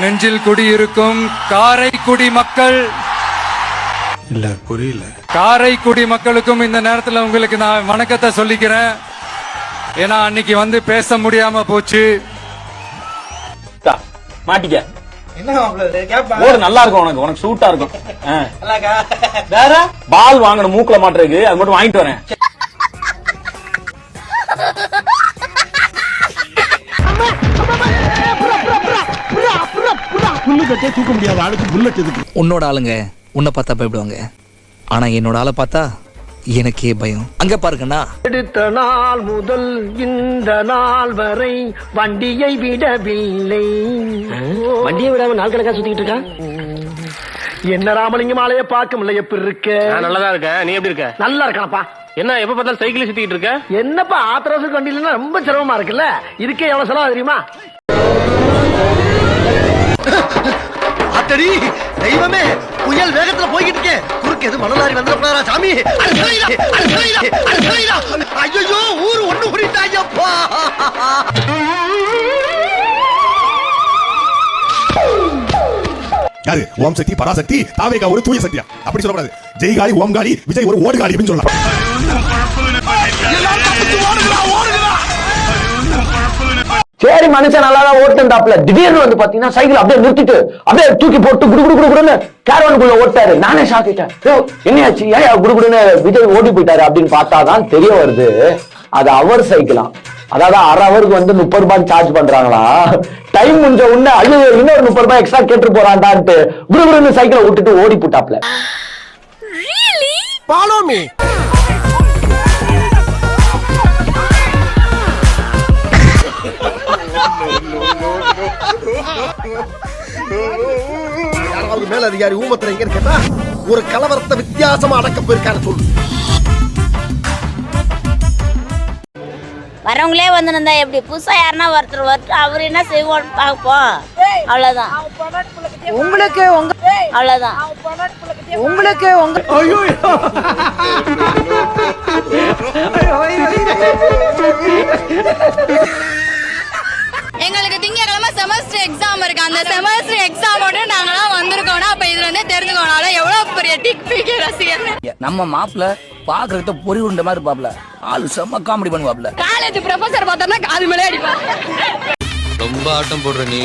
நெஞ்சில் குடியிருக்கும் காரைக்குடி மக்கள் இல்ல புரியல. காரைக்குடி மக்களுக்கும் இந்த நேரத்தில் உங்களுக்கு நான் வணக்கத்தை சொல்லிக்கிறேன். ஏன்னா அன்னைக்கு வந்து பேச முடியாம போச்சு. மாட்டிக்க நல்லா இருக்கும், உனக்கு சூட்டா இருக்கும். வேற பால் வாங்கணும் மூக்குல மாட்டுறதுக்கு, அது மட்டும் வாங்கிட்டு வரேன். தூக்க முடியாத ஆளுக்கு புல்லட் எதுக்கு? உன்னோட ஆளுங்க உன்னை பார்த்தா பயப்படுவாங்க, ஆனா என்னோட ஆளை பார்த்தா எனக்கே பயம். அங்க பாருங்கண்ணா, எடுத்த நாள் முதல் இந்த நாள் வரை வண்டியை விடவில்லை. வண்டியை விடாம நாள் கணக்கா சுத்திட்டு இருக்கான். என்ன ராமலிங்கம் ஆலைய பார்க்க முடியல. எப்படி இருக்க? நல்லதா இருக்க. நீ எப்படி இருக்க? நல்லா இருக்கானப்பா. என்ன எப்ப பார்த்தாலும் சைக்கிள் சுத்திட்டு இருக்க? என்னப்பா ஆத்திரவசம் வண்டியில ரொம்ப சிரமமா இருக்குல்ல. இதுக்கே எவ்வளவு செலவு தெரியுமா? அத்தடி தெய்வமே, புயல் வேகத்துல போய்கிட்டு இருக்கேன். குறுக்கு எது மணலாரி வந்துடப்படாதா சாமி? ஐயோ, ஊரு ஒண்ணு புரிட்டாங்கப்பா. யாரு ஓம் சக்தி பராசக்தி தாவேகா ஒரு தூய சக்தியா? அப்படி சொல்லக்கூடாது. ஜெய் காளி ஓம் காளி விஜய் ஒரு ஓடு காளி அப்படின்னு சொல்லலாம். சரி, மனுஷன் நல்லா தான் ஓட்டுந்தாப்ல. திடீர்னு வந்து பாத்தீங்கன்னா சைக்கிள் அப்படியே நிறுத்திட்டு அப்படியே தூக்கி போட்டு குடுகுடுன்னு கேரவனுக்குள்ள ஓட்டாரு. நானே ஷாக் ஆயிட்டேன். என்னையாச்சு, ஏன் குடுகுடுன்னு விஜய் ஓடி போயிட்டாரு அப்படின்னு பார்த்தாதான் தெரிய வருது அது அவர் சைக்கிளாம். அதாவது அரை அவருக்கு வந்து 30 ரூபாய் சார்ஜ் பண்றாங்களா. டைம் முடிஞ்ச உடனே ஐயோ இன்னொரு 30 ரூபாய் எக்ஸ்ட்ரா கேட்டு போறான்டான்ட்டு குடுகுடுன்னு சைக்கிளை விட்டுட்டு ஓடி போட்டாப்ல. Follow me. யாராவது மேல அதிகாரி ஊமத்துல எங்க இருக்கா? ஒரு கலவரத்தை வித்தியாசமா அடக்க போயிருக்காரு சொல்லு. வரவங்களே வந்து இருந்தா எப்படி? புதுசா யாருன்னா ஒருத்தர் அவர் என்ன செய்வோம் பார்ப்போம். அவ்வளவுதான். உங்களுக்கு அவ்வளவுதான். உங்களுக்கு எங்களுக்கு திங்கக்கிழமை செமஸ்டர் எக்ஸாம் இருக்கு. அந்த செமஸ்டர் எக்ஸாமோட நாங்களாம் வந்திருக்கோம். அப்ப இதுல இருந்து தெரிஞ்சுக்கோனால எவ்வளவு பெரிய டிக் ரசிகர். நம்ம மாப்பிள்ள பாக்குறத பொறி உண்ட மாதிரி பாப்ல ஆளு செம்ம காமெடி பண்ணுவாப்ல. காலேஜ் ப்ரொஃபசர் பார்த்தோம்னா காது மேலே அடிப்பாங்க. ரொம்ப ஆட்டம் போடுற நீ,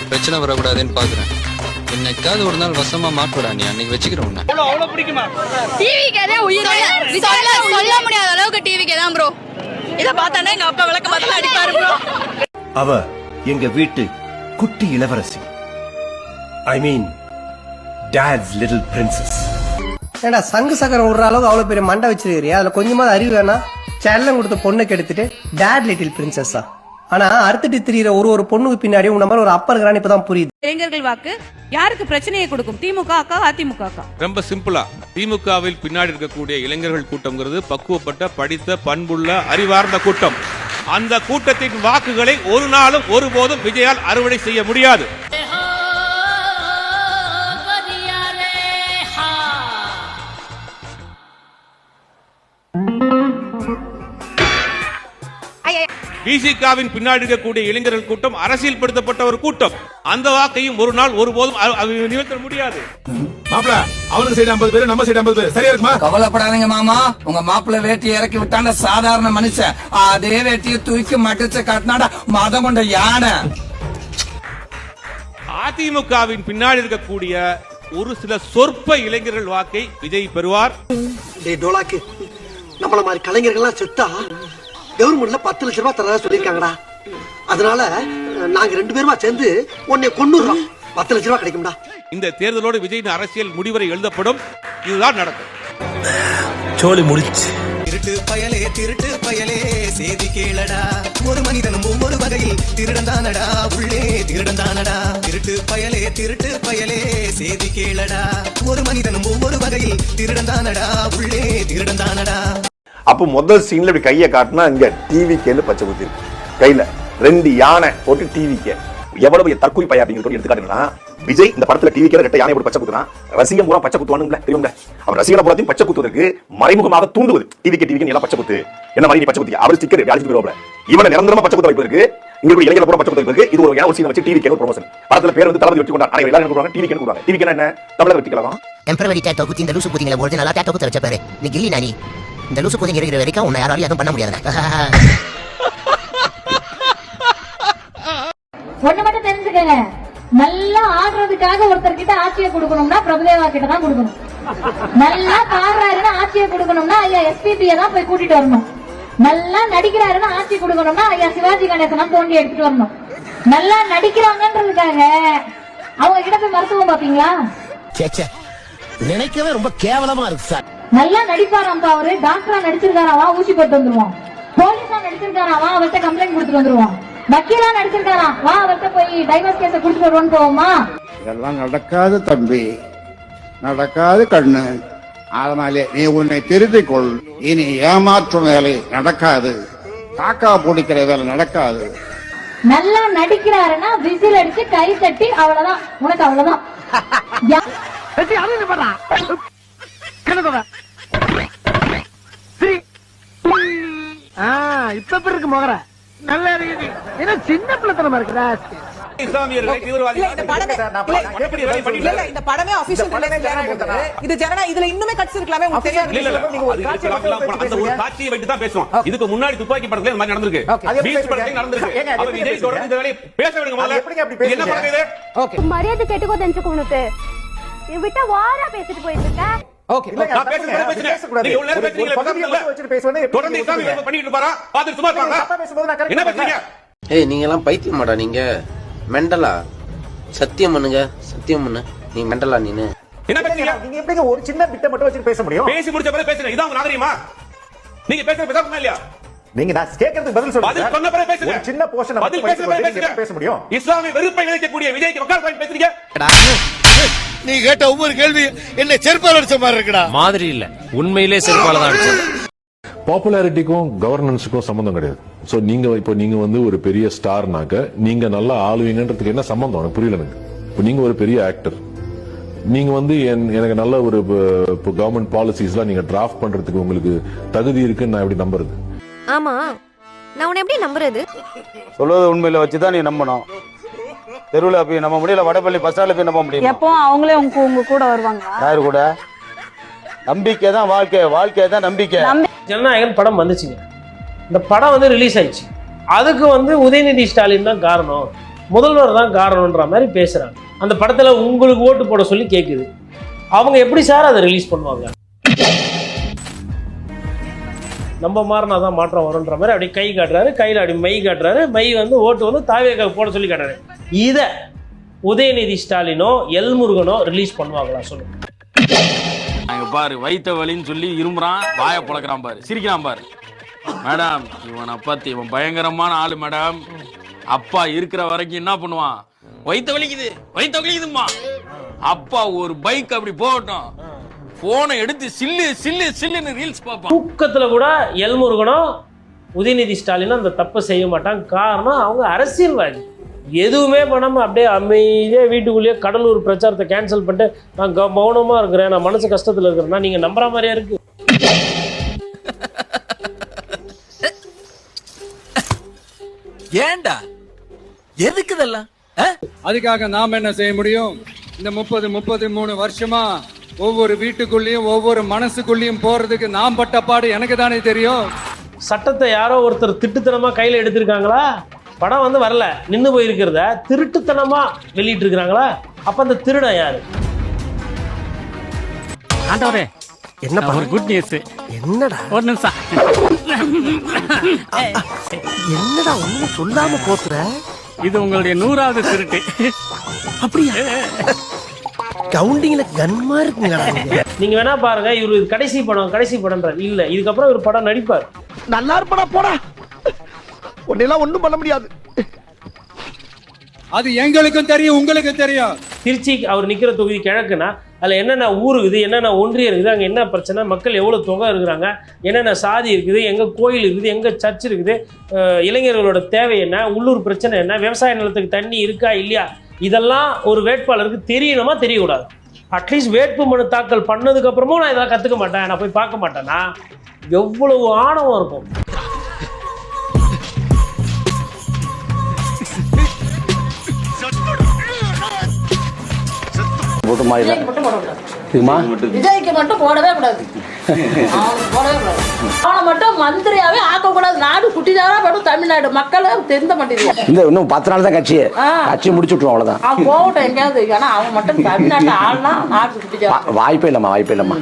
பிரச்சனை வரக்கூடாதுன்னு பாக்குறேன். என்னைக்காவது ஒரு நாள் வசமா மாட்டுடா நீ. அன்னைக்கு வச்சுக்கிறேன் உன்னை. அவ்வளவு பிடிக்குமா? டிவிக்கே தான் உயிர். சொல்ல முடியாத அளவுக்கு டிவிக்கே தான் ப்ரோ. இத பார்த்தானே எங்க அப்பா விளக்க பார்த்தா அடிப்பாரு ப்ரோ. அவ எங்க வீட்டு குட்டி இளவரசி. ஐ மீன் டாட்ஸ் லிட்டில் பிரின்சஸ். ஏடா சங்கு சக்கரம் விடுற அளவுக்கு அவ்வளவு பெரிய மண்டை வச்சிருக்கிறியா? அதுல கொஞ்சமாவது அறிவு வேணா? செல்லம் கொடுத்த பொண்ணுக்கு எடுத்துட்டு டாட் லிட்டில் பிரின்சஸா? ஆனா அறுத்துட்டு திரியிற ஒரு பொண்ணுக்கு பின்னாடி உன்ன மாதிரி ஒரு அப்பா இருக்கிறான்னு இப்பதான் புரியுது. இளைஞர்கள் வாக்கு யாருக்கு பிரச்சனையை கொடுக்கும்? திமுக அக்கா, அதிமுக அக்கா? ரொம்ப சிம்பிளா, திமுகவில் பின்னாடி இருக்கக்கூடிய இளைஞர்கள் கூட்டம்ங்கிறது பக்குவப்பட்ட, படித்த, பண்புள்ள, அறிவார்ந்த கூட்டம். அந்த கூட்டத்தின் வாக்குகளை ஒரு நாளும் ஒருபோதும் விஜயால் அறுவடை செய்ய முடியாது. விசிகாவின் பின்னாடி இருக்கக்கூடிய இளைஞர்கள் கூட்டம் அரசியல் படுத்தப்பட்ட ஒரு கூட்டம். அந்த வாக்கையும் ஒரு நாள் ஒருபோதும் நிறுத்த முடியாது. மாப்பிள அவனுக்கு சைடு 50 பேர், நம்ம சைடு 50 பேர். சரியா இருக்குமா? கவலைப்படாதீங்க மாமா, உங்க மாப்பிள்ள வேட்டியை இறக்கி விட்டாண்ட சாதாரண மனுஷன். அதே வேட்டியை தூக்கி மடிச்சு காட்டினாடா மதம் கொண்ட யானை. அதிமுகவின் பின்னாடி இருக்கக்கூடிய ஒரு சில சொற்ப இளைஞர்கள் வாக்கை விஜய் பெறுவார். நம்மள மாதிரி கலைஞர்கள்லாம் செத்தா கவர்மெண்ட்ல 10 லட்சம் ரூபாய் தரதா சொல்லிருக்காங்கடா. அதனால நாங்க 2 பேருமா சேர்ந்து உன்னை கொன்னுறோம். 10 லட்சம் ரூபாய் கிடைக்கும்டா. இந்த தேர்தலோடு விஜயின் அரசியல் முடிவரை எழுதப்படும். இதுதான் நடக்கும். சோலி முடிச்சு. திருட்டு பயலே சேதி கேளடா. ஒரு மனிதனும் ஒவ்வொரு வகையில் திருடந்தானடா. உள்ளே திருடந்தானடா. திருட்டு பயலே சேதி கேளடா. ஒரு மனிதனும் ஒவ்வொரு வகையில் திருடந்தானடா. உள்ளே திருடந்தானடா. அப்போ முதல் சீன்ல இப்படி கையை காட்டினா இங்க டிவிக்கேன்னு பச்சை குத்தி இருக்கு கையில 2 யானை போட்டு டிவிக்கே. எவ்வளவு தற்கொலை பைய அப்படின்னு எடுத்துக்காட்டுங்கன்னா விஜய் இந்த படத்துல டிவிக்கு ரெட்டை யானை போட்டு பச்சை குத்துறான், ரசிகன் பூரா பச்சை குத்துவானுங்களே தெரியும்ல. அவர் ரசிகனை பூராத்தையும் பச்சை குத்துவதற்கு மறைமுகமாக தூண்டுவது டிவிக்கு எல்லாம் பச்சை குத்து, என்ன மாதிரி நீ பச்சை குத்தி அவர் ஸ்டிக்கர் அடிச்சுட்டு இவனை நிரந்தரமா பச்சை குத்த வைப்பதற்கு இங்க இளைஞர்கள் பூரா பச்சை குத்த வைப்பதற்கு இது ஒரு சீனை வச்சு டிவிக்கு ப்ரொமோஷன். படத்துல பேர் வந்து தளபதி வெற்றி கொண்டார், ஆனா எல்லாரும் சொல்றாங்க டிவிக்கு கொடுறாங்க. டிவிக்கு என்ன தமிழர் வெற்றி கழகம் டெம்பரவரி டேட்டோ குத்தி இந்த லூசு குத்திங்கள போறது நல்லா டேட்டோ குத்த வச்ச பாரு. நீ கில்லி நானி இந்த லூசு குத்திங்க இருக்கிற வரைக்கும் உன்னை யாராலையும் எதுவும் பண்ண முடியாது. ஒண்ணு மட்டும் தெரிஞ்சுக்கங்க, நல்லா ஆடுறதுக்காக ஒருத்தர் கிட்ட ஆட்சியை கொடுக்கணும்னா பிரபுதேவா கிட்ட தான் கொடுக்கணும். நல்லா பாடுறாருன்னா ஆட்சியை கொடுக்கணும்னா ஐயா எஸ்பிபியை தான் போய் கூட்டிட்டு வரணும். நல்லா நடிக்கிறாருன்னா ஆட்சி கொடுக்கணும்னா ஐயா சிவாஜி கணேசன் தோண்டி எடுத்துட்டு வரணும். நல்லா நடிக்கிறாங்கன்றதுக்காக அவங்க கிட்ட போய் மருத்துவம் பாப்பீங்களா? நினைக்கவே ரொம்ப கேவலமா இருக்கு சார். நல்லா நடிப்பாராம்பா அவரு, டாக்டரா நடிச்சிருக்காராவா ஊசி போட்டு வந்துருவோம். போலீஸா நடிச்சிருக்காராவா அவர்கிட்ட கம்ப்ளைண்ட் கொடுத்துட்டு வந்துருவோம். வக்கீலா நடிச்சிருக்காரா வா அவர்கிட்ட போய் டைவர்ஸ் கேஸ கொடுத்துட்டு வருவோம்னு போவோமா? இதெல்லாம் நடக்காது தம்பி, நடக்காது கண்ணு. அதனாலே நீ உன்னை திருத்திக் கொள். இனி ஏமாற்றும் வேலை நடக்காது, காக்கா பிடிக்கிற வேலை நடக்காது. நல்லா நடிக்கிறாருன்னா விசில் அடிச்சு கை தட்டி அவ்வளவுதான், உனக்கு அவ்வளவுதான். இப்ப இருக்கு மகர நல்லா இருக்கு. ஏன்னா சின்ன பிள்ளைத்தனமா இருக்குடா. இஸ்லாமியர்களை தீவிரவாதிகள் இந்த படமே ஆபீஷியல் இது ஜனனா இதுல இன்னுமே கட்ஸ் இருக்கலாமே உங்களுக்கு தெரியாது. நீங்க ஒரு காட்சியை வைத்து தான் பேசுவோம். இதுக்கு முன்னாடி துப்பாக்கி படத்துல இந்த மாதிரி நடந்திருக்கு, பீச் படத்துல நடந்திருக்கு. அப்ப விஜய் தொடர்ந்து இந்த வேலையை பேச விடுங்க முதல்ல. என்ன பண்றது இது? ஓகே மரியாதை கேட்டுக்கோ தெரிஞ்சுக்கோ. உனக்கு விட்ட வாரா பேசிட்டு போயிட்டு இருக்க. ஓகே நான் பேசுறேன். நீங்க உள்ள பேசுறீங்க வச்சுட்டு பேசுறேன். தொடர்ந்து இஸ்லாமிய பண்ணிட்டு இருப்பாரா? பாத்து சும்மா இருப்பாங்க. என்ன பேசுறீங்க? ஏய் நீங்க எல்லாம் பைத்தியமாடா, நீங்க மெண்டலா? சத்தியம் பண்ணுங்க, சத்தியம் பண்ணு. நீ மெண்டலா? நீனு என்ன பேசுறீங்க? நீங்க எப்படி ஒரு சின்ன பிட்ட மட்டும் வச்சு பேச முடியும்? பேசி முடிச்ச பிறகு பேசுங்க. இதான் உங்க நாகரிகமா? நீங்க பேசணுமா இல்லையா? நீங்க நான் கேக்குறதுக்கு பதில் சொல்லுங்க. பதில் சொன்ன பிறகு பேசுங்க. ஒரு சின்ன போர்ஷன் பதில் பேச முடியும். இஸ்லாமிய வெறுப்பை விதைக்கக்கூடிய விஜய்க்கு வக்கால் பாயிண்ட் பேசுறீங்க. நீ கேட்ட ஒவ்வொரு கேள்வி என்ன செருப்பால அடிச்ச மாதிரி இருக்குடா. மாதிரி இல்ல, உண்மையிலே செருப்பால தான் அடிச்சது. பாப்புலாரிட்டிக்கும் கவர்னன்ஸுக்கும் சம்பந்தம் கிடையாது. சோ நீங்க வந்து ஒரு பெரிய ஸ்டார்னாக்க நீங்க நல்லா ஆளுவீங்கன்றதுக்கு என்ன சம்பந்தம் எனக்கு புரியல. எனக்கு இப்போ நீங்க ஒரு பெரிய ஆக்டர், நீங்க வந்து எனக்கு நல்ல ஒரு கவர்மெண்ட் பாலிசிஸ்லாம் நீங்க டிராஃப்ட் பண்றதுக்கு உங்களுக்கு தகுதி இருக்குன்னு நான் எப்படி நம்புறது? ஆமா நான் உன்னை எப்படி நம்புறது? சொல்றது உண்மையில வச்சுதான் நீ நம்பணும். தெருவுல போய் நம்ம முடியல, வடபள்ளி பஸ் ஸ்டாண்ட்ல போய் நம்ப முடியும். எப்போ அவங்களே உங்க கூட வருவாங்க? யாரு கூட? நம்பிக்கை தான் வாழ்க்கை, வாழ்க்கை தான் நம்பிக்கை. ஜனநாயகன் படம் வந்துச்சுங்க, இந்த படம் வந்து ரிலீஸ் ஆயிடுச்சு. அதுக்கு வந்து உதயநிதி ஸ்டாலின் தான் காரணம், முதல்வர் தான் காரணம்ன்ற மாதிரி பேசுறாங்க. அந்த படத்துல உங்களுக்கு ஓட்டு போட சொல்லி கேக்குது. அவங்க எப்படி சார் அதை ரிலீஸ் பண்ணுவாங்க? நம்ம மாறினாதான் மாற்றம் வரும்ன்ற மாதிரி அப்படியே கை காட்டுறாரு, கையில் அப்படி மை காட்டுறாரு. மை வந்து ஓட்டு வந்து தாவேக போட சொல்லி காட்டுறாரு. இதை உதயநிதி ஸ்டாலினோ எல்முருகனோ ரிலீஸ் பண்ணுவாங்களா சொல்லுங்க? பாரு வைத்த வலின்னு சொல்லி இரும்புறான், வாய புழக்கிறான் பாரு, சிரிக்கிறான் பாரு. மேடம் இவனை பத்தி இவன் பயங்கரமான ஆளு மேடம். அப்பா இருக்கிற வரைக்கும் என்ன பண்ணுவான்? வைத்த வலிக்குதுமா. அப்பா ஒரு பைக் அப்படி போகட்டும், போனை எடுத்து சில்லுன்னு ரீல்ஸ் பார்ப்பான். தூக்கத்துல கூட எல்முருகனோ உதயநிதி ஸ்டாலினும் அந்த தப்பை செய்ய மாட்டாங்க. காரணம் அவங்க அரசியல்வாதி. எதுவுமே பண்ணாம அப்படியே அமைதியா வீட்டுக்குள்ளேயே கடலூர் பிரச்சாரத்தை கேன்சல் பண்ணிட்டு நான் மௌனமா இருக்கிறேன், நான் மனசு கஷ்டத்துல இருக்கிறேன்னா நீங்க நம்புற மாதிரியா இருக்கு? ஏண்டா எதுக்கு இதெல்லாம்? அதுக்காக நாம என்ன செய்ய முடியும்? இந்த 33 வருஷமா ஒவ்வொரு வீட்டுக்குள்ளேயும் ஒவ்வொரு மனசுக்குள்ளேயும் போறதுக்கு நாம் பட்ட பாடு எனக்கு தானே தெரியும். சட்டத்தை யாரோ ஒருத்தர் திட்டுத்தனமா கையில எடுத்திருக்காங்களா? படம் வந்து வரல, நின்று போயிருக்கிறத திருட்டுத்தனமா வெளியிட்டு இருக்கிறாங்களா? அப்ப அந்த திருடன் யாரு? ஆண்டவரே என்ன ஒரு குட் நியூஸ். என்னடா ஒரு நிமிஷம், என்னடா ஒண்ணும் சொல்லாம போத்துற? இது உங்களுடைய 100வது திருட்டு. அப்படியா? கவுண்டிங்ல கன்மா இருக்குங்க. நீங்க வேணா பாருங்க, இவரு கடைசி படம்ன்றாரு. இல்ல, இதுக்கப்புறம் ஒரு படம் நடிப்பார். நல்லா இருப்படா போடா, ஒன்னெல்லாம் ஒண்ணும் பண்ண முடியாது. அது எங்களுக்கும் தெரியும், உங்களுக்கும் தெரியும். திருச்சி அவர் நிக்கிற தொகுதி கிழக்குன்னா அதுல என்னென்ன ஊர் இருக்குது, என்னென்ன ஒன்றியம் இருக்குது, அங்கே என்ன பிரச்சனை, மக்கள் எவ்வளவு தொகை இருக்கிறாங்க, என்னென்ன சாதி இருக்குது, எங்க கோயில் இருக்குது, எங்க சர்ச் இருக்குது, இளைஞர்களோட தேவை என்ன, உள்ளூர் பிரச்சனை என்ன, விவசாய நிலத்துக்கு தண்ணி இருக்கா இல்லையா, இதெல்லாம் ஒரு வேட்பாளருக்கு தெரியணுமா தெரியக்கூடாது. அட்லீஸ்ட் வேட்புமனு தாக்கல் பண்ணதுக்கு அப்புறமும் நான் இதெல்லாம் கத்துக்க மாட்டேன், நான் போய் பார்க்க மாட்டேன்னா எவ்வளவு ஆணவம் இருக்கும். விஜய்க்கு மட்டும் போடவே கூடாது, போடவே கூடாது. அவனை மட்டும் மந்திரியாவே ஆக்கக்கூடாது. நாடு குட்டிதாரா மட்டும் தமிழ்நாடு மக்களை தெரிந்த மாட்டேங்குது. இந்த இன்னும் 10 நாள் தான் கட்சி முடிச்சுட்டுருவோம், அவ்வளவுதான். அவன் போகட்டும் எங்கேயாவது. ஆனா அவன் மட்டும் தமிழ்நாட்டு ஆள்னா நாடு குட்டிதாரா. வாய்ப்பே இல்லம்மா.